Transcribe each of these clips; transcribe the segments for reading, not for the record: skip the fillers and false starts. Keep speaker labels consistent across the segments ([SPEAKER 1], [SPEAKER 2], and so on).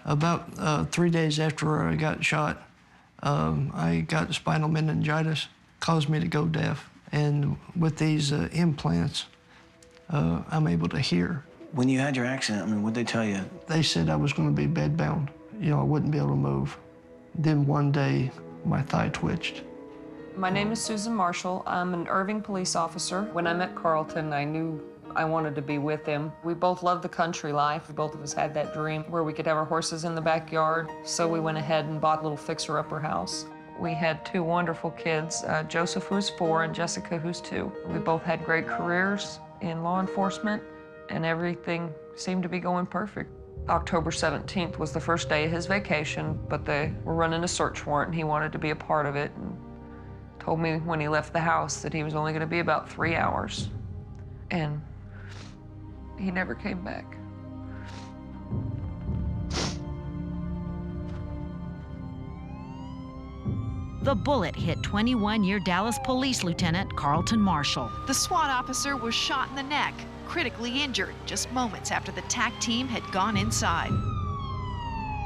[SPEAKER 1] About 3 days after I got shot, I got spinal meningitis, caused me to go deaf. And with these implants, I'm able to hear.
[SPEAKER 2] When you had your accident, I mean, what'd they tell you?
[SPEAKER 1] They said I was going to be bedbound. You know, I wouldn't be able to move. Then one day, my thigh twitched.
[SPEAKER 3] My name is Susan Marshall. I'm an Irving police officer. When I met Carlton, I knew I wanted to be with him. We both loved the country life. Both of us had that dream where we could have our horses in the backyard. So we went ahead and bought a little fixer-upper house. We had 2 wonderful kids, Joseph, who's 4, and Jessica, who's 2. We both had great careers in law enforcement, and everything seemed to be going perfect. October 17th was the first day of his vacation, but they were running a search warrant, and he wanted to be a part of it, and told me when he left the house that he was only going to be about 3 hours. And he never came back.
[SPEAKER 4] The bullet hit 21-year Dallas Police Lieutenant Carlton Marshall.
[SPEAKER 5] The SWAT officer was shot in the neck, critically injured just moments after the TAC team had gone inside.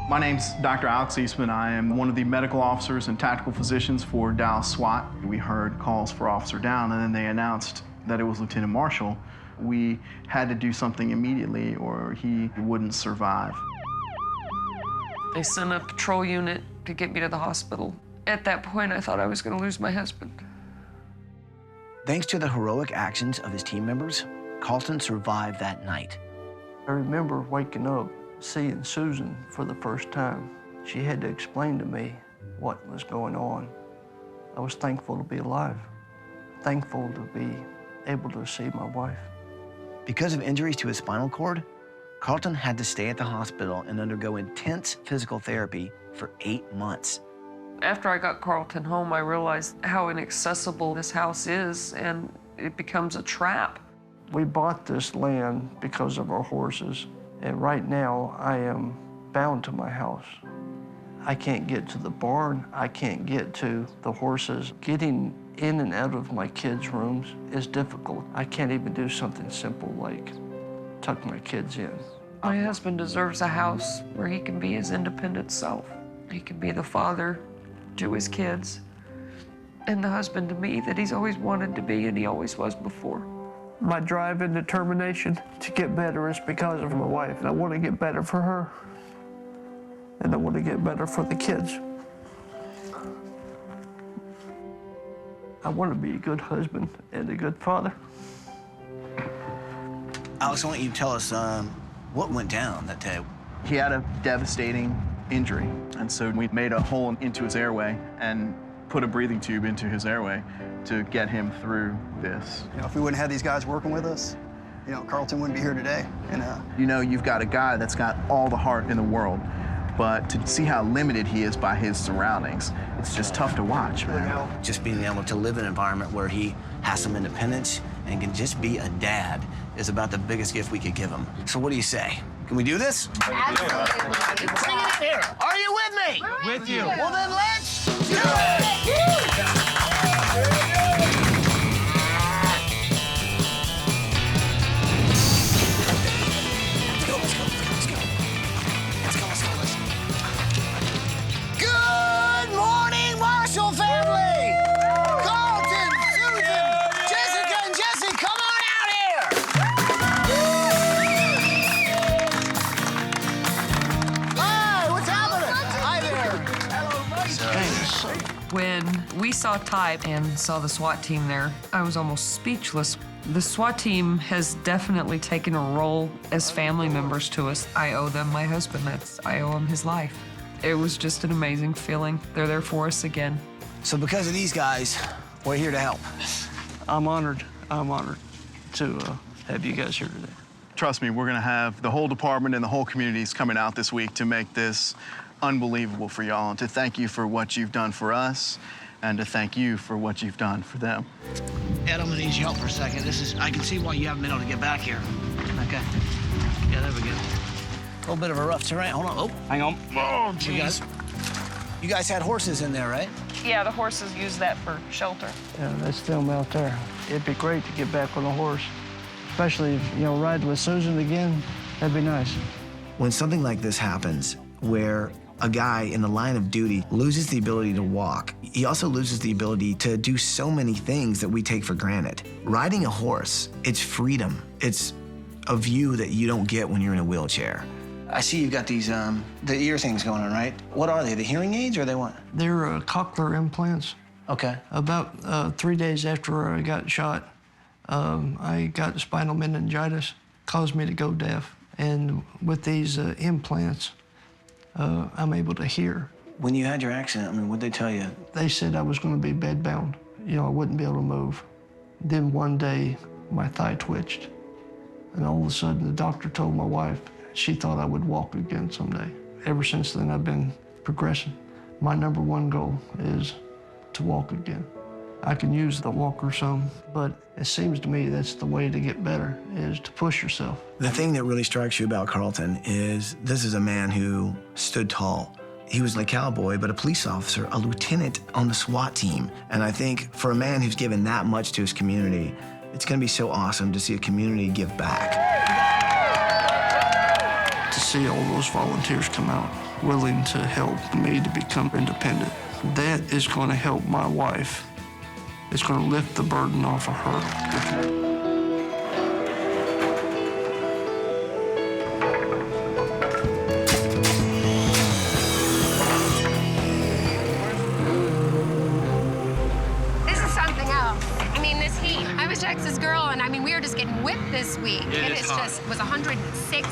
[SPEAKER 6] My name's Dr. Alex Eastman. I am one of the medical officers and tactical physicians for Dallas SWAT. We heard calls for officer down, and then they announced that it was Lieutenant Marshall. We had to do something immediately or he wouldn't survive.
[SPEAKER 3] They sent a patrol unit to get me to the hospital. At that point, I thought I was going to lose my husband.
[SPEAKER 2] Thanks to the heroic actions of his team members, Carlton survived that night.
[SPEAKER 1] I remember waking up, seeing Susan for the first time. She had to explain to me what was going on. I was thankful to be alive, thankful to be able to see my wife.
[SPEAKER 2] Because of injuries to his spinal cord, Carlton had to stay at the hospital and undergo intense physical therapy for 8 months.
[SPEAKER 3] After I got Carlton home, I realized how inaccessible this house is, and it becomes a trap.
[SPEAKER 1] We bought this land because of our horses, and right now I am bound to my house. I can't get to the barn. I can't get to the horses. Getting in and out of my kids' rooms is difficult. I can't even do something simple like tuck my kids in.
[SPEAKER 3] My husband deserves a house where he can be his independent self. He can be the father to his kids and the husband to me that he's always wanted to be and he always was before.
[SPEAKER 1] My drive and determination to get better is because of my wife. And I want to get better for her, and I want to get better for the kids. I want to be a good husband and a good father.
[SPEAKER 2] Alex, I want you to tell us what went down that day.
[SPEAKER 6] He had a devastating injury, and so we made a hole into his airway and put a breathing tube into his airway to get him through this.
[SPEAKER 7] You know, if we wouldn't have these guys working with us, you know, Carlton wouldn't be here today. And
[SPEAKER 6] you know, you've got a guy that's got all the heart in the world, but to see how limited he is by his surroundings, it's just tough to watch, man.
[SPEAKER 2] Just being able to live in an environment where he has some independence and can just be a dad is about the biggest gift we could give him. So what do you say? Can we do this?
[SPEAKER 8] Absolutely.
[SPEAKER 2] Bring it in here. Are you with me?
[SPEAKER 8] With you.
[SPEAKER 2] Well, then let's do it! Good morning, Marshall family! Carlton, Susan, Jessica, and Jesse, come on out here! Hi, what's happening? Hi there. Hello, Mike.
[SPEAKER 3] When we saw Type and saw the SWAT team there, I was almost speechless. The SWAT team has definitely taken a role as family members to us. I owe them my husband. I owe him his life. It was just an amazing feeling. They're there for us again.
[SPEAKER 2] So because of these guys, we're here to help.
[SPEAKER 1] I'm honored to have you guys here today.
[SPEAKER 6] Trust me, we're gonna have the whole department and the whole communities coming out this week to make this unbelievable for y'all, and to thank you for what you've done for us, and to thank you for what you've done for them.
[SPEAKER 2] Ed, I'm gonna need your help for a second. I can see why you haven't been able to get back here. Okay. Yeah, there we go. A little bit of a rough terrain. Hold on. Oh, hang on. Oh, jeez. You guys had horses in there, right?
[SPEAKER 3] Yeah, the horses use that for shelter.
[SPEAKER 1] Yeah, that's them out there. It'd be great to get back on a horse, especially if, you know, ride with Susan again. That'd be nice.
[SPEAKER 2] When something like this happens,
[SPEAKER 8] where a guy in the line of duty loses the ability to walk. He also loses the ability to do so many things that we take for granted. Riding a horse, it's freedom. It's a view that you don't get when you're in a wheelchair.
[SPEAKER 2] I see you've got these, the ear things going on, right? What are they, the hearing aids or they what?
[SPEAKER 1] They're cochlear implants.
[SPEAKER 2] Okay.
[SPEAKER 1] About 3 days after I got shot, I got spinal meningitis, caused me to go deaf. And with these implants, I'm able to hear.
[SPEAKER 2] When you had your accident, I mean, what'd they tell you?
[SPEAKER 1] They said I was going to be bedbound. You know, I wouldn't be able to move. Then one day, my thigh twitched. And all of a sudden, the doctor told my wife she thought I would walk again someday. Ever since then, I've been progressing. My #1 goal is to walk again. I can use the walker some, but it seems to me that's the way to get better, is to push yourself.
[SPEAKER 8] The thing that really strikes you about Carlton is this is a man who stood tall. He was a cowboy, but a police officer, a lieutenant on the SWAT team. And I think for a man who's given that much to his community, it's gonna be so awesome to see a community give back.
[SPEAKER 1] To see all those volunteers come out willing to help me to become independent, that is gonna help my wife. It's going to lift the burden off of her.
[SPEAKER 9] Texas girl, and I mean, we were just getting whipped this week. It is just, was 106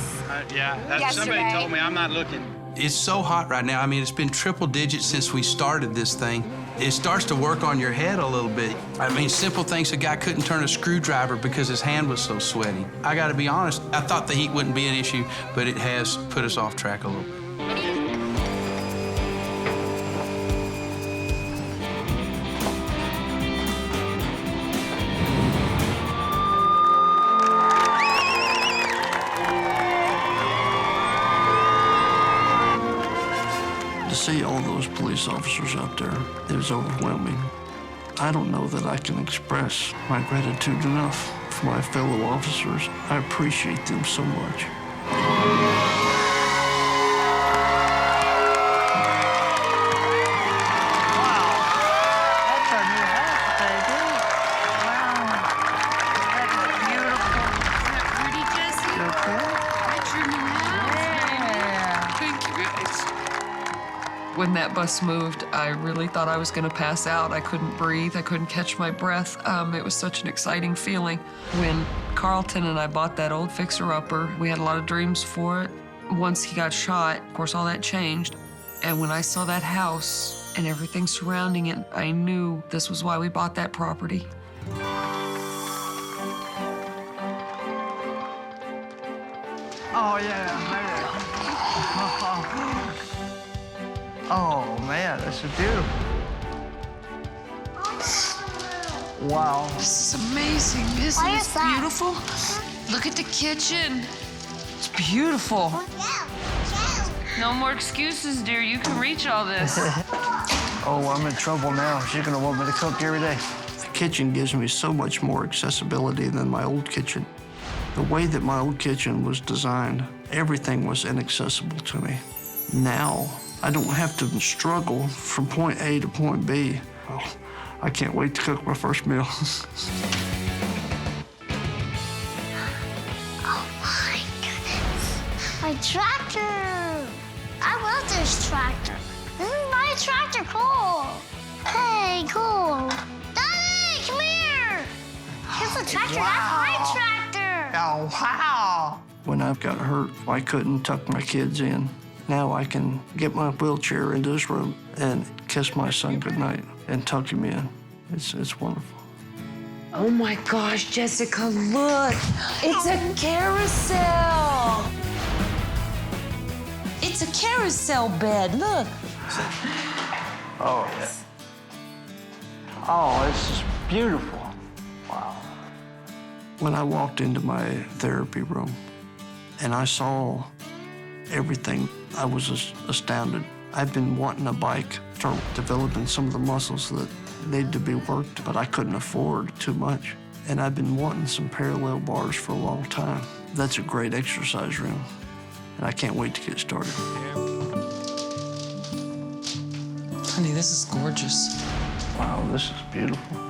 [SPEAKER 10] yeah, that's
[SPEAKER 9] yesterday.
[SPEAKER 10] Somebody told me, I'm not looking. It's so hot right now. I mean, it's been triple digits since we started this thing. It starts to work on your head a little bit. I mean, simple things, a guy couldn't turn a screwdriver because his hand was so sweaty. I gotta be honest, I thought the heat wouldn't be an issue, but it has put us off track a little bit.
[SPEAKER 1] To see all those police officers out there, it was overwhelming. I don't know that I can express my gratitude enough for my fellow officers. I appreciate them so much.
[SPEAKER 3] When that bus moved, I really thought I was gonna pass out. I couldn't breathe, I couldn't catch my breath. It was such an exciting feeling. When Carlton and I bought that old fixer-upper, we had a lot of dreams for it. Once he got shot, of course, all that changed. And when I saw that house and everything surrounding it, I knew this was why we bought that property.
[SPEAKER 1] Oh, yeah. Oh, man, this is beautiful. Wow.
[SPEAKER 3] This is amazing, isn't it? It's beautiful. Look at the kitchen. It's beautiful. No more excuses, dear. You can reach all this.
[SPEAKER 1] Oh, I'm in trouble now. She's gonna want me to cook every day. The kitchen gives me so much more accessibility than my old kitchen. The way that my old kitchen was designed, everything was inaccessible to me. Now, I don't have to struggle from point A to point B. Oh, I can't wait to cook my first meal.
[SPEAKER 11] Oh my goodness. My tractor. I love this tractor. This is my tractor, cool. Hey, cool. Daddy, come here. Here's the tractor. Wow. That's my tractor.
[SPEAKER 1] Oh, wow. When I got hurt, I couldn't tuck my kids in. Now I can get my wheelchair into this room and kiss my son goodnight and tuck him in. It's wonderful.
[SPEAKER 3] Oh my gosh, Jessica, look. It's a carousel. It's a carousel bed, look.
[SPEAKER 1] Oh, yeah. Oh, this is beautiful. Wow. When I walked into my therapy room and I saw everything, I was astounded. I've been wanting a bike, start developing some of the muscles that need to be worked, but I couldn't afford too much. And I've been wanting some parallel bars for a long time. That's a great exercise room, and I can't wait to get started.
[SPEAKER 3] Honey, this is gorgeous.
[SPEAKER 1] Wow, this is beautiful.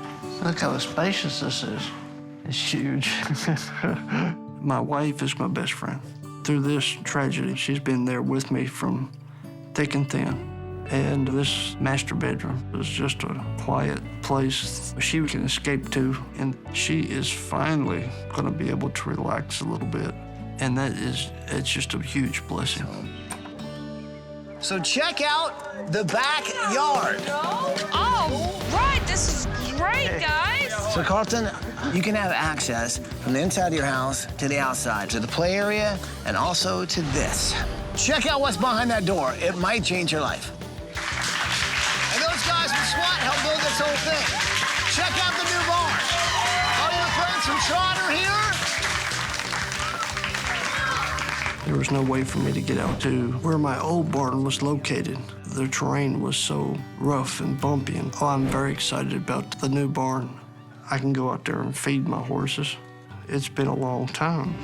[SPEAKER 1] Look how spacious this is. It's huge. My wife is my best friend. Through this tragedy, she's been there with me from thick and thin. And this master bedroom is just a quiet place she can escape to, and she is finally gonna be able to relax a little bit. And it's just a huge blessing.
[SPEAKER 8] So check out the backyard.
[SPEAKER 3] Oh, right, this is great, guys.
[SPEAKER 8] So Carlton, you can have access from the inside of your house to the outside, to the play area, and also to this. Check out what's behind that door. It might change your life. And those guys from SWAT helped build this whole thing. Check out the new barn. All your friends from Trotter here?
[SPEAKER 1] There was no way for me to get out to where my old barn was located. The terrain was so rough and bumpy, and I'm very excited about the new barn. I can go out there and feed my horses. It's been a long time.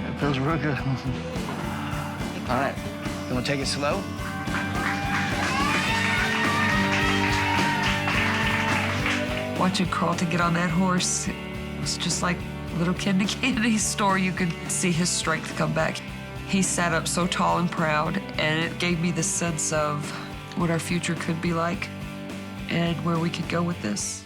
[SPEAKER 1] It feels real good.
[SPEAKER 8] All right, you wanna take it slow?
[SPEAKER 3] Watching Carlton get on that horse, it was just like a little kid in a candy store. You could see his strength come back. He sat up so tall and proud, and it gave me the sense of what our future could be like and where we could go with this.